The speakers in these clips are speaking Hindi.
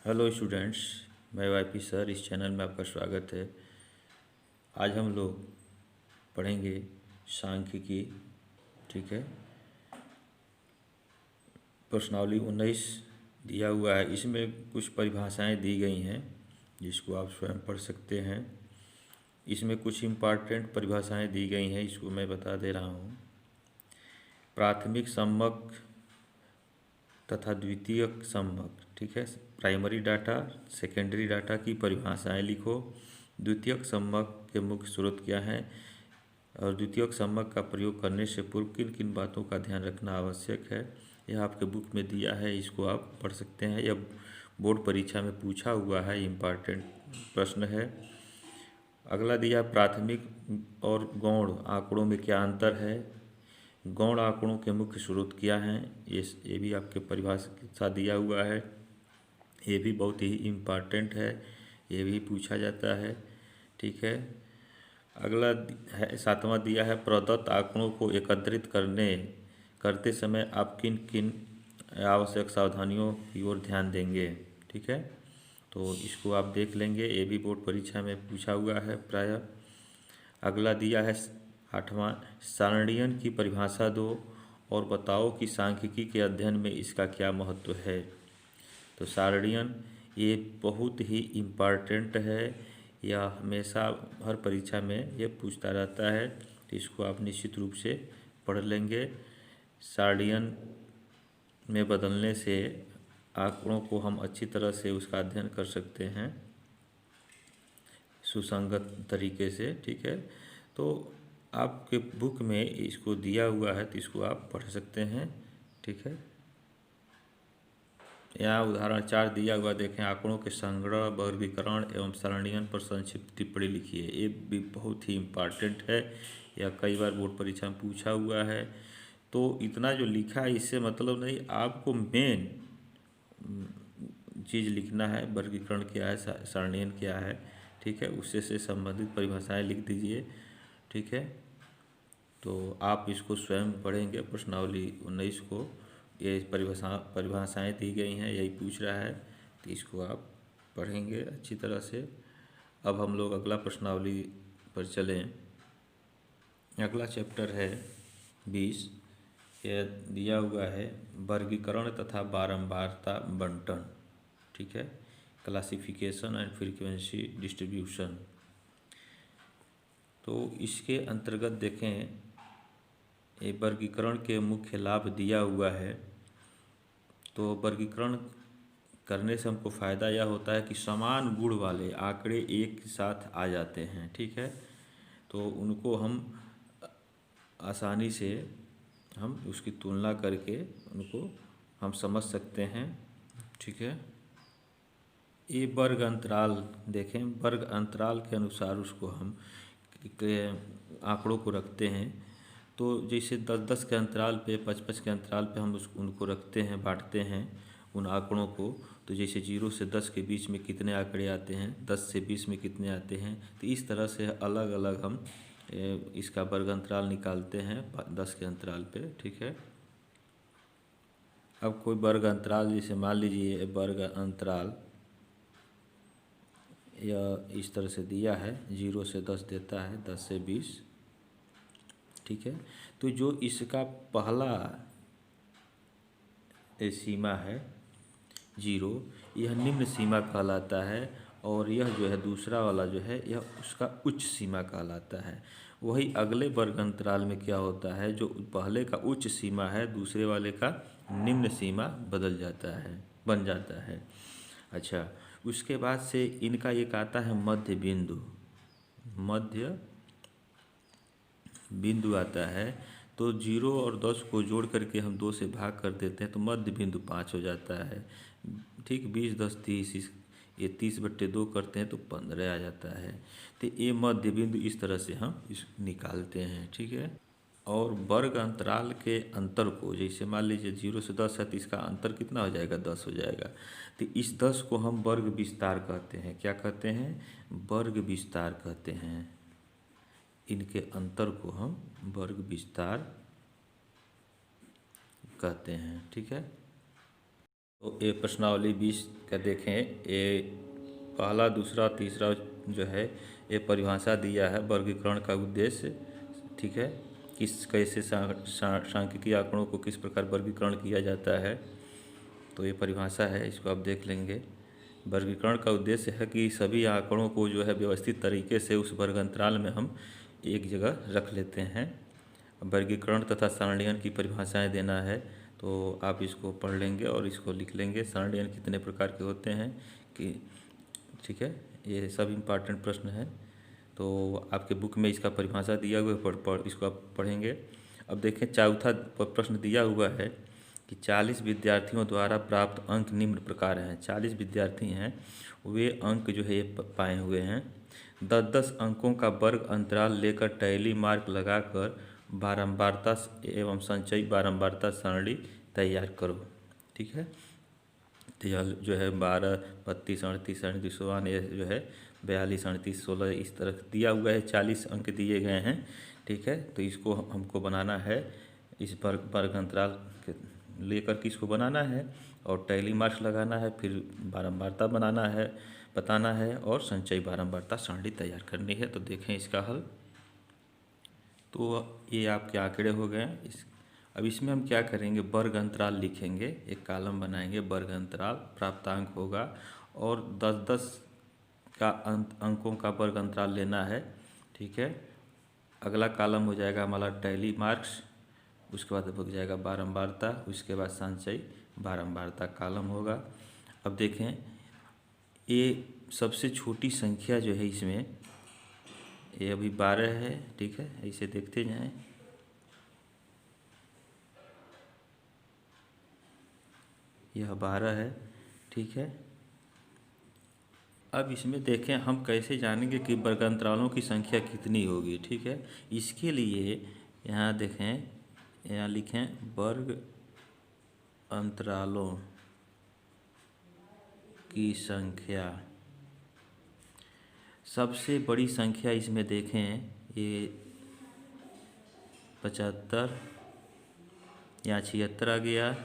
हेलो स्टूडेंट्स, मैं वाईपी सर। इस चैनल में आपका स्वागत है। आज हम लोग पढ़ेंगे सांख्यिकी। ठीक है, प्रश्नावली 19 दिया हुआ है। इसमें कुछ परिभाषाएं दी गई हैं जिसको आप स्वयं पढ़ सकते हैं। इसमें कुछ इम्पॉर्टेंट परिभाषाएं दी गई हैं, इसको मैं बता दे रहा हूँ। प्राथमिक सम्मक तथा द्वितीयक सम्मक, ठीक है। प्राइमरी डाटा, सेकेंडरी डाटा की परिभाषाएं लिखो। द्वितीयक सम्मक के मुख्य स्रोत क्या हैं और द्वितीयक सम्मक का प्रयोग करने से पूर्व किन किन बातों का ध्यान रखना आवश्यक है, यह आपके बुक में दिया है, इसको आप पढ़ सकते हैं। यह बोर्ड परीक्षा में पूछा हुआ है, इम्पॉर्टेंट प्रश्न है। अगला दिया प्राथमिक और गौण आंकड़ों में क्या अंतर है, गौण आंकड़ों के मुख्य स्रोत क्या हैं, ये भी आपके परिभाषा के साथ दिया हुआ है। ये भी बहुत ही इम्पॉर्टेंट है, ये भी पूछा जाता है। ठीक है। अगला है 7वां दिया है प्रदत्त आंकड़ों को एकत्रित करते समय आप किन किन आवश्यक सावधानियों की ओर ध्यान देंगे। ठीक है, तो इसको आप देख लेंगे, ये भी बोर्ड परीक्षा में पूछा हुआ है प्रायः। अगला दिया है 8वां सारणियन की परिभाषा दो और बताओ कि सांख्यिकी के अध्ययन में इसका क्या महत्व है। तो सारणियन ये बहुत ही इम्पॉर्टेंट है, यह हमेशा हर परीक्षा में ये पूछता रहता है, तो इसको आप निश्चित रूप से पढ़ लेंगे। सारणियन में बदलने से आंकड़ों को हम अच्छी तरह से उसका अध्ययन कर सकते हैं सुसंगत तरीके से। ठीक है, तो आपके बुक में इसको दिया हुआ है, तो इसको आप पढ़ सकते हैं। ठीक है, यहाँ उदाहरण 4 दिया हुआ देखें, आंकड़ों के संग्रह, वर्गीकरण एवं सारणियन पर संक्षिप्त टिप्पणी लिखिए। ये भी बहुत ही इम्पॉर्टेंट है, यह कई बार बोर्ड परीक्षा में पूछा हुआ है। तो इतना जो लिखा है इससे मतलब नहीं, आपको मेन चीज़ लिखना है, वर्गीकरण क्या है, सारणियन क्या है। ठीक है, उससे से संबंधित परिभाषाएं लिख दीजिए। ठीक है, तो आप इसको स्वयं पढ़ेंगे प्रश्नावली 19 को, ये परिभाषाएं दी गई हैं, यही पूछ रहा है, तो इसको आप पढ़ेंगे अच्छी तरह से। अब हम लोग अगला प्रश्नावली पर चलें। अगला चैप्टर है 20। यह दिया हुआ है वर्गीकरण तथा बारंबारता बंटन। ठीक है, क्लासिफिकेशन एंड फ्रीक्वेंसी डिस्ट्रीब्यूशन। तो इसके अंतर्गत देखें, ये वर्गीकरण के मुख्य लाभ दिया हुआ है। तो वर्गीकरण करने से हमको फ़ायदा यह होता है कि समान गुण वाले आंकड़े एक साथ आ जाते हैं। ठीक है, तो उनको हम आसानी से हम उसकी तुलना करके उनको हम समझ सकते हैं। ठीक है, ये वर्ग अंतराल देखें, वर्ग अंतराल के अनुसार उसको हम आंकड़ों को रखते हैं। तो जैसे 10-10 के अंतराल पे, 5-5 के अंतराल पे हम उनको रखते हैं, बांटते हैं उन आंकड़ों को। तो जैसे 0 से 10 के बीच में कितने आंकड़े आते हैं, 10 से 20 में कितने आते हैं, तो इस तरह से अलग अलग हम इसका वर्ग अंतराल निकालते हैं 10 के अंतराल पे। ठीक है, अब कोई वर्ग अंतराल, जैसे मान लीजिए वर्ग अंतराल यह इस तरह से दिया है, 0 से 10 देता है, 10 से 20। ठीक है, तो जो इसका पहला सीमा है 0, यह निम्न सीमा कहलाता है, और यह जो है दूसरा वाला जो है यह उसका उच्च सीमा कहलाता है। वही अगले वर्ग अंतराल में क्या होता है, जो पहले का उच्च सीमा है दूसरे वाले का निम्न सीमा बन जाता है। अच्छा, उसके बाद से इनका एक आता है मध्य बिंदु आता है। तो 0 और 10 को जोड़ करके हम 2 से भाग कर देते हैं, तो मध्य बिंदु 5 हो जाता है। ठीक, 20, 10, 30, ये 30/2 करते हैं तो 15 आ जाता है। तो ये मध्य बिंदु इस तरह से हम निकालते हैं। ठीक है, और वर्ग अंतराल के अंतर को, जैसे मान लीजिए 0 से 10 है, तो इसका अंतर कितना हो जाएगा, 10 हो जाएगा। तो इस 10 को हम वर्ग विस्तार कहते हैं। क्या कहते हैं, वर्ग विस्तार कहते हैं। इनके अंतर को हम वर्ग विस्तार कहते हैं। ठीक है। तो ये प्रश्नावली 20 का देखें, ये पहला, दूसरा, तीसरा जो है ये परिभाषा दिया है वर्गीकरण का उद्देश्य, ठीक है, किस कैसे सांख्यिकीय आंकड़ों को किस प्रकार वर्गीकरण किया जाता है, तो ये परिभाषा है, इसको आप देख लेंगे। वर्गीकरण का उद्देश्य है कि सभी आंकड़ों को जो है व्यवस्थित तरीके से उस वर्गांतराल में हम एक जगह रख लेते हैं। वर्गीकरण तथा सारणीयन की परिभाषाएं देना है, तो आप इसको पढ़ लेंगे और इसको लिख लेंगे। सारणीयन कितने प्रकार के होते हैं कि, ठीक है, ये सब इम्पॉर्टेंट प्रश्न है, तो आपके बुक में इसका परिभाषा दिया हुआ है, इसको आप पढ़ेंगे। अब देखें, चौथा प्रश्न दिया हुआ है कि 40 विद्यार्थियों द्वारा प्राप्त अंक निम्न प्रकार हैं। 40 विद्यार्थी हैं, वे अंक जो है ये पाए हुए हैं। 10-10 अंकों का वर्ग अंतराल लेकर टैली मार्क लगाकर बारंबारता एवं संचयी बारंबारता सारणी तैयार करो, ठीक है। तो यह जो है 12, 32, 38, 37, ये जो है 42, 38, 16 इस तरह दिया हुआ है। 40 अंक दिए गए हैं, ठीक है। तो इसको हमको बनाना है, इस वर्ग अंतराल के लेकर के इसको बनाना है और टैली मार्क्स लगाना है, फिर बारंबारता बनाना है, बताना है और संचयी बारंबारता सारणी तैयार करनी है। तो देखें इसका हल। तो ये आपके आंकड़े हो गए। अब इसमें हम क्या करेंगे, वर्ग अंतराल लिखेंगे, एक कॉलम बनाएंगे, वर्ग अंतराल प्राप्तांक होगा और 10-10 का अंकों का वर्ग अंतराल लेना है, ठीक है। अगला कॉलम हो जाएगा हमारा टैली मार्क्स, उसके बाद हो जाएगा बारंबारता, उसके बाद संचयी बारंबारता कॉलम होगा। अब देखें, ये सबसे छोटी संख्या जो है इसमें, ये अभी 12 है, ठीक है, इसे देखते जाएं। यह 12 है, ठीक है। अब इसमें देखें हम कैसे जानेंगे कि वर्गांतरालों की संख्या कितनी होगी, ठीक है। इसके लिए यहाँ देखें, यहाँ लिखें वर्ग अंतरालों की संख्या। सबसे बड़ी संख्या इसमें देखें, ये 75, यहाँ 76 आ गया,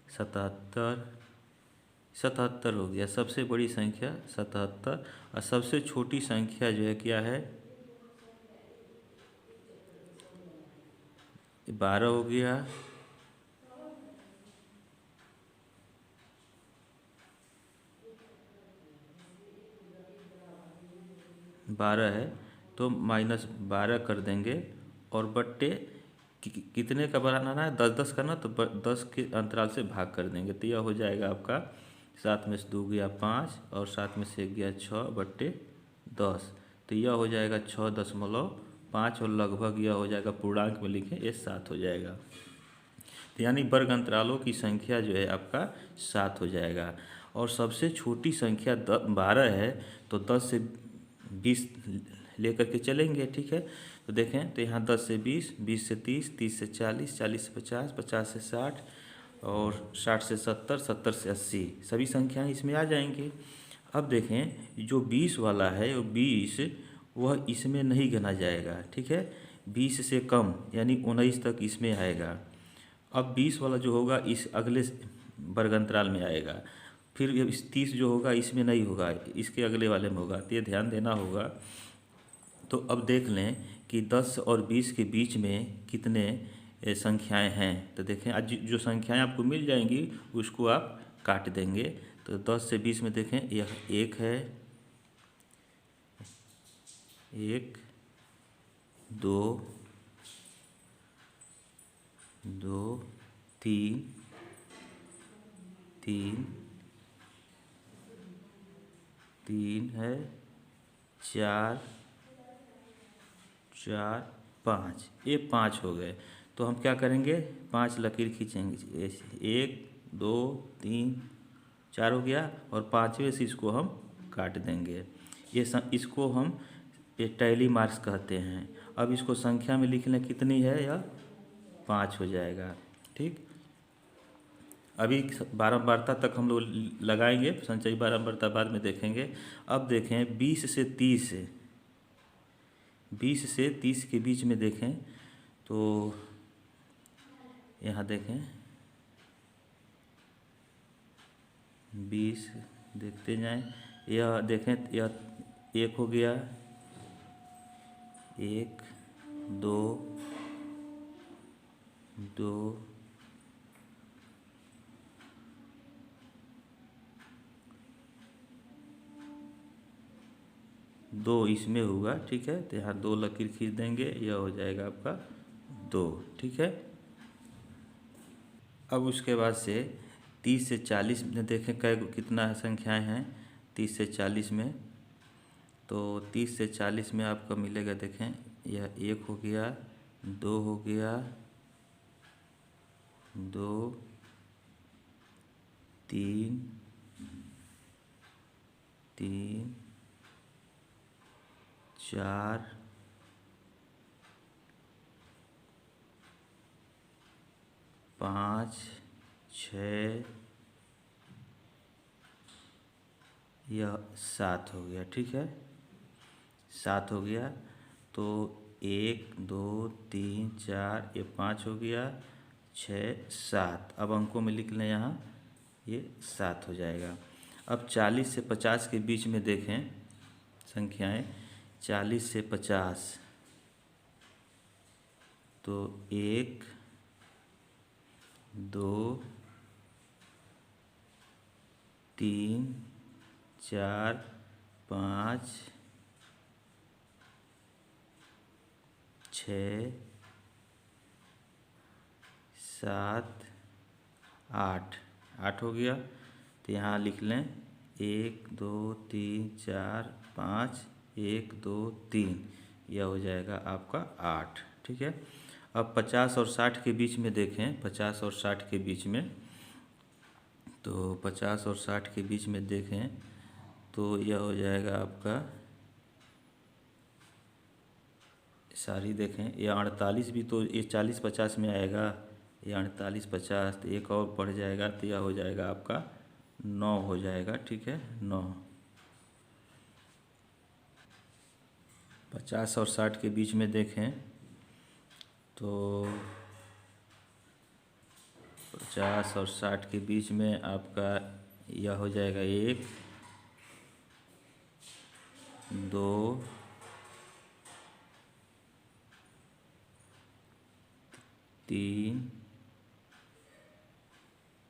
77 हो गया। सबसे बड़ी संख्या 77 और सबसे छोटी संख्या जो है क्या है, 12 हो गया। बारह है तो -12 कर देंगे और बट्टे कितने का बनाना है, 10-10 करना, तो 10 के अंतराल से भाग कर देंगे, तो यह हो जाएगा आपका 7 में से 2 गया 5 और 7 में से 1 गया 6/10, तो यह हो जाएगा 6.5 और लगभग यह हो जाएगा पूर्णांक में लिखें, ये 7 हो जाएगा। तो यानी वर्ग अंतरालों की संख्या जो है आपका 7 हो जाएगा। और सबसे छोटी संख्या 12 है, तो 10 से 20 लेकर के चलेंगे, ठीक है। तो देखें, तो यहाँ 10 से 20, 20 से 30, 30 से 40, 40 से 50, 50 से 60 और 60 से 70, 70 से 80, सभी संख्याएं इसमें आ जाएंगी। अब देखें, जो 20 वाला है वो 20 वह इसमें नहीं गिना जाएगा, ठीक है। 20 से कम यानी 19 तक इसमें आएगा। अब 20 वाला जो होगा इस अगले वर्ग अंतराल में आएगा, फिर इस 30 जो होगा इसमें नहीं होगा, इसके अगले वाले में होगा, तो ये ध्यान देना होगा। तो अब देख लें कि 10 और 20 के बीच में कितने संख्याएं हैं। तो देखें, आज जो संख्याएं आपको मिल जाएंगी उसको आप काट देंगे। तो 10 से 20 में देखें, यह 1 है, 1, 2, 2, 3, 3, 3 है, 4, 4, 5, ये 5 हो गए। तो हम क्या करेंगे, 5 लकीर खींचेंगे, 1, 2, 3, 4 हो गया और 5वें से इसको हम काट देंगे। इसको हम टैली मार्क्स कहते हैं। अब इसको संख्या में लिख लें, कितनी है, यह 5 हो जाएगा, ठीक। अभी बारंबारता तक हम लोग लगाएंगे, संचयी बारंबारता बाद में देखेंगे। अब देखें, 20 से 30 के बीच में देखें, तो यहाँ देखें 20 देखते जाएं। यह देखें, यह 1 हो गया, 1 2 2 2 इसमें होगा, ठीक है। तो यहाँ 2 लकीर खींच देंगे, यह हो जाएगा आपका 2, ठीक है। अब उसके बाद से 30 से 40 में देखें कितना संख्याएं हैं 30 से 40 में। तो 30 से 40 में आपको मिलेगा, देखें यह 1 हो गया, 2 हो गया, 2 3 3 4 5 6, यह 7 हो गया, ठीक है। 7 हो गया। तो 1 2 3 4, ये 5 हो गया, 6 7। अब अंकों में लिख लें, यहाँ ये 7 हो जाएगा। अब 40 से 50 के बीच में देखें संख्याएं, 40 से 50। तो 1 2 3 4 5 6 7 8, 8 हो गया। तो यहाँ लिख लें 1 2 3 4 5, 1 2 3, यह हो जाएगा आपका 8, ठीक है। अब 50 और 60 के बीच में देखें, 50 और 60 के बीच में, तो 50 और 60 के बीच में देखें तो यह हो जाएगा आपका, सारी देखें, ये 48 भी, तो ये 40 50 में आएगा, ये 48 50, तो एक और बढ़ जाएगा, तो यह हो जाएगा आपका 9 हो जाएगा, ठीक है। 9 50 और 60 के बीच में देखें तो 50 और 60 के बीच में आपका यह हो जाएगा 1 2 3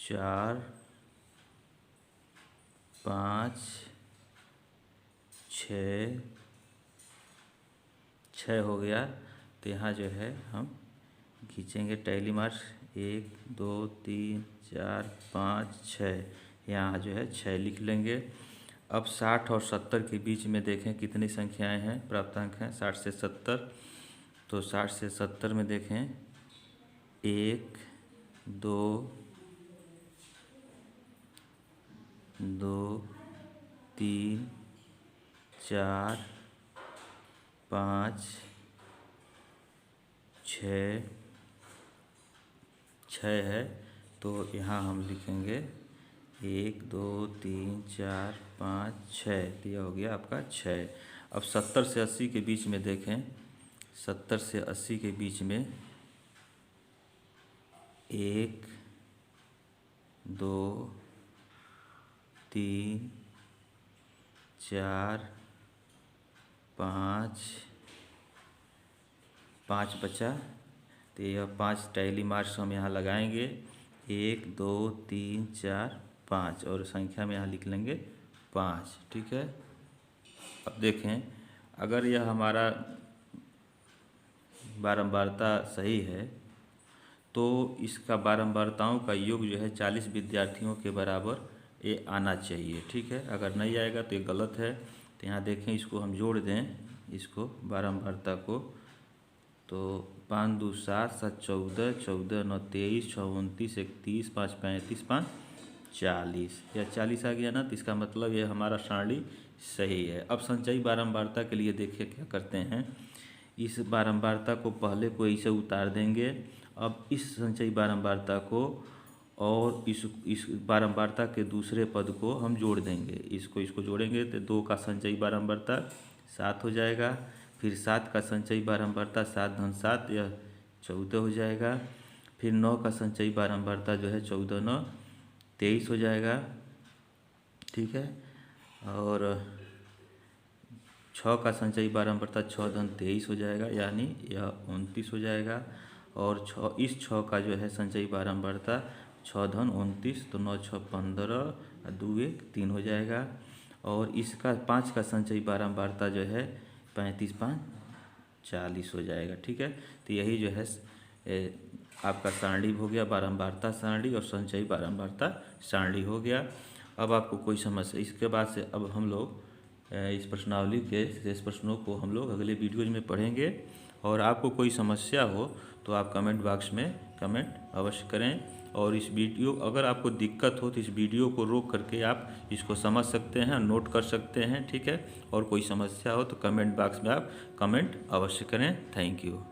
4 5 6, 6 हो गया। तो यहाँ जो है हम खींचेंगे टैली मार, 1 2 3 4 5 6, यहाँ जो है 6 लिख लेंगे। अब 60 और 70 के बीच में देखें कितनी संख्याएं हैं, प्राप्तांक हैं 60 से 70। तो 60 से 70 में देखें 1 2 2 3 4 5 6, 6 है। तो यहाँ हम लिखेंगे 1 2 3 4 5 6, तो यह हो गया आपका 6। अब 70 से 80 के बीच में देखें, 70 से 80 के बीच में 1 2 3 4 5, 5 बचा। तो यह 5 टैली मार्क्स हम यहाँ लगाएंगे, 1 2 3 4 5, और संख्या में यहाँ लिख लेंगे 5, ठीक है। अब देखें, अगर यह हमारा बारंबारता सही है तो इसका बारंबारताओं का योग जो है 40 विद्यार्थियों के बराबर ये आना चाहिए, ठीक है। अगर नहीं आएगा तो ये गलत है। तो यहाँ देखें, इसको हम जोड़ दें, इसको बारंबारता को, तो 5 2 7 7 14, 14 9 23, 6 29, 31, 5 35, 5 40, या 40 आ गया ना। तो इसका मतलब ये हमारा सारणी सही है। अब संचयी बारंबारता के लिए देखिए क्या करते हैं, इस बारंबारता को पहले को ऐसे उतार देंगे। अब इस संचयी बारंबारता को और इस बारंबारता के दूसरे पद को हम जोड़ देंगे, इसको जोड़ेंगे तो 2 का संचयी बारंबारता 7 हो जाएगा। फिर 7 का संचयी बारंबारता 7 धन 7, यह 14 हो जाएगा। फिर 9 का संचयी बारंबारता जो है 14 9 23 हो जाएगा। ठीक है। और 6 का संचयी बारंबारता 6 धन 23 हो जाएगा, यानी यह 29 हो जाएगा। और 6 का जो है संचयी बारंबारता 6 धन 29, तो 9 6 15, 2 1 3 हो जाएगा। और इसका 5 का संचयी बारंबारता जो है 35 5 40 हो जाएगा। ठीक है, तो यही जो है आपका सारणी हो गया, बारंबारता सारणी और संचयी बारंबारता सारणी हो गया। अब आपको कोई समस्या, इसके बाद से अब हम लोग इस प्रश्नावली के शेष प्रश्नों को हम लोग अगले वीडियोज में पढ़ेंगे। और आपको कोई समस्या हो तो आप कमेंट बॉक्स में कमेंट अवश्य करें। और इस वीडियो, अगर आपको दिक्कत हो तो इस वीडियो को रोक करके आप इसको समझ सकते हैं, नोट कर सकते हैं। ठीक है, और कोई समस्या हो तो कमेंट बॉक्स में आप कमेंट अवश्य करें। Thank you.